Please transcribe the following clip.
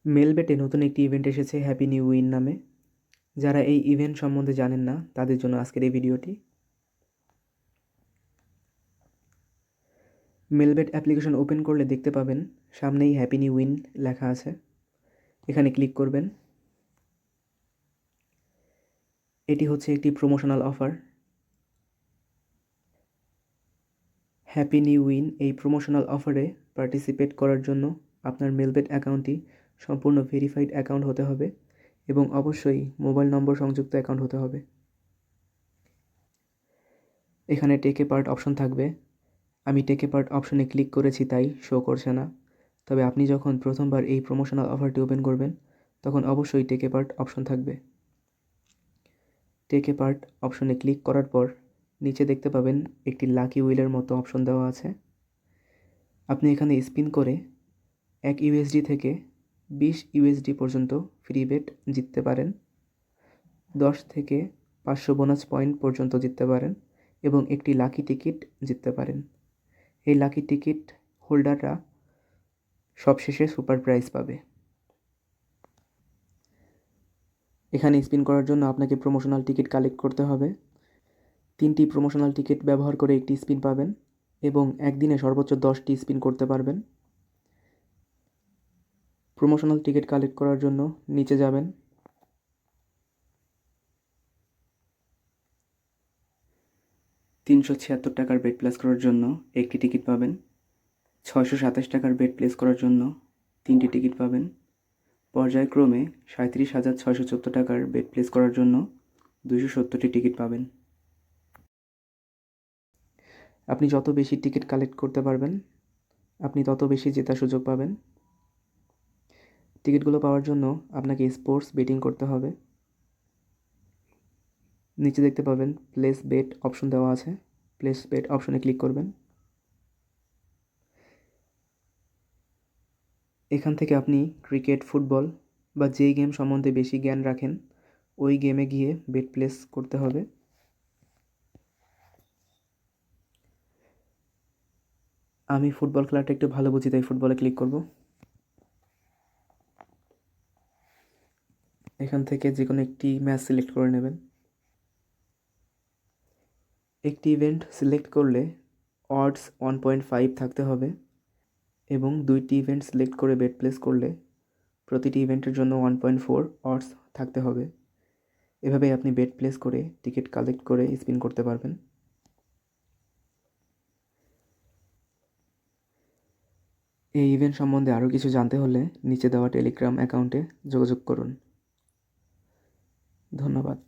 মেলবেটে নতুন একটি ইভেন্ট এসেছে হ্যাপি নিউ উইন নামে। যারা এই ইভেন্ট সম্বন্ধে জানেন না তাদের জন্য আজকের এই ভিডিওটি। মেলবেট অ্যাপ্লিকেশন ওপেন করলে দেখতে পাবেন সামনেই হ্যাপি নিউ উইন লেখা আছে। এখানে ক্লিক করবেন। এটি হচ্ছে একটি promotional offer. Happy new win এই প্রমোশনাল অফারে পার্টিসিপেট করার জন্য আপনার মেলবেট অ্যাকাউন্টটি সম্পূর্ণ ভেরিফাইড অ্যাকাউন্ট হতে হবে এবং অবশ্যই মোবাইল নম্বর সংযুক্ত অ্যাকাউন্ট হতে হবে। এখানে টেক এ পার্ট অপশন থাকবে। আমি টেক এ পার্ট অপশনে ক্লিক করেছি তাই শো করছে না। তবে আপনি যখন প্রথমবার এই প্রমোশনাল অফারটি ওপেন করবেন তখন অবশ্যই টেক এ পার্ট অপশন থাকবে। টেক এ পার্ট অপশনে ক্লিক করার পর নিচে দেখতে পাবেন একটি লাকি হুইলের মতো অপশন দেওয়া আছে। আপনি এখানে স্পিন করে 1 ইউএসডি থেকে 20 ইউএসডি পর্যন্ত ফ্রি বেট জিততে পারেন। 10 থেকে 500 বোনাস পয়েন্ট পর্যন্ত জিততে পারেন এবং একটি লাকি টিকিট জিততে পারেন। এই লাকি টিকিট হোল্ডাররা সবশেষে সুপার প্রাইজ পাবে। এখানে স্পিন করার জন্য আপনাকে প্রমোশনাল টিকিট কালেক্ট করতে হবে। 3টি প্রমোশনাল টিকিট ব্যবহার করে একটি স্পিন পাবেন এবং একদিনে সর্বোচ্চ 10টি স্পিন করতে পারবেন। প্রমোশনাল টিকিট কালেক্ট করার জন্য নিচে যাবেন। $376 বেট প্লেস করার জন্য একটি টিকিট পাবেন। $627 বেট প্লেস করার জন্য 3টি টিকিট পাবেন। পর্যায়ক্রমে $37,614 বেট প্লেস করার জন্য 270টি টিকিট পাবেন। আপনি যত বেশি টিকিট কালেক্ট করতে পারবেন আপনি তত বেশি জেতার সুযোগ পাবেন। টিকিটগুলো পাওয়ার জন্য আপনাকে স্পোর্টস বেটিং করতে হবে। নিচে দেখতে পাবেন প্লেস বেট অপশন দেওয়া আছে। প্লেস বেট অপশনে ক্লিক করবেন। এখান থেকে আপনি ক্রিকেট, ফুটবল বা যেই গেম সম্বন্ধে বেশি জ্ঞান রাখেন ওই গেমে গিয়ে বেট প্লেস করতে হবে। আমি ফুটবল খেলাটা একটু ভালো বুঝি তাই ফুটবলে ক্লিক করব। এখান থেকে যে কোনো একটি ম্যাচ সিলেক্ট করে নেবেন। একটি ইভেন্ট সিলেক্ট করলে অডস 1.5 থাকতে হবে এবং 2টি ইভেন্ট সিলেক্ট করে বেট প্লেস করলে প্রতিটি ইভেন্টের জন্য 1.4 অডস থাকতে হবে। এভাবে আপনি বেট প্লেস করে টিকিট কালেক্ট করে স্পিন করতে পারবেন। এই ইভেন্ট সম্বন্ধে আরও কিছু জানতে হলে নিচে দেওয়া টেলিগ্রাম অ্যাকাউন্টে যোগাযোগ করুন। ধন্যবাদ।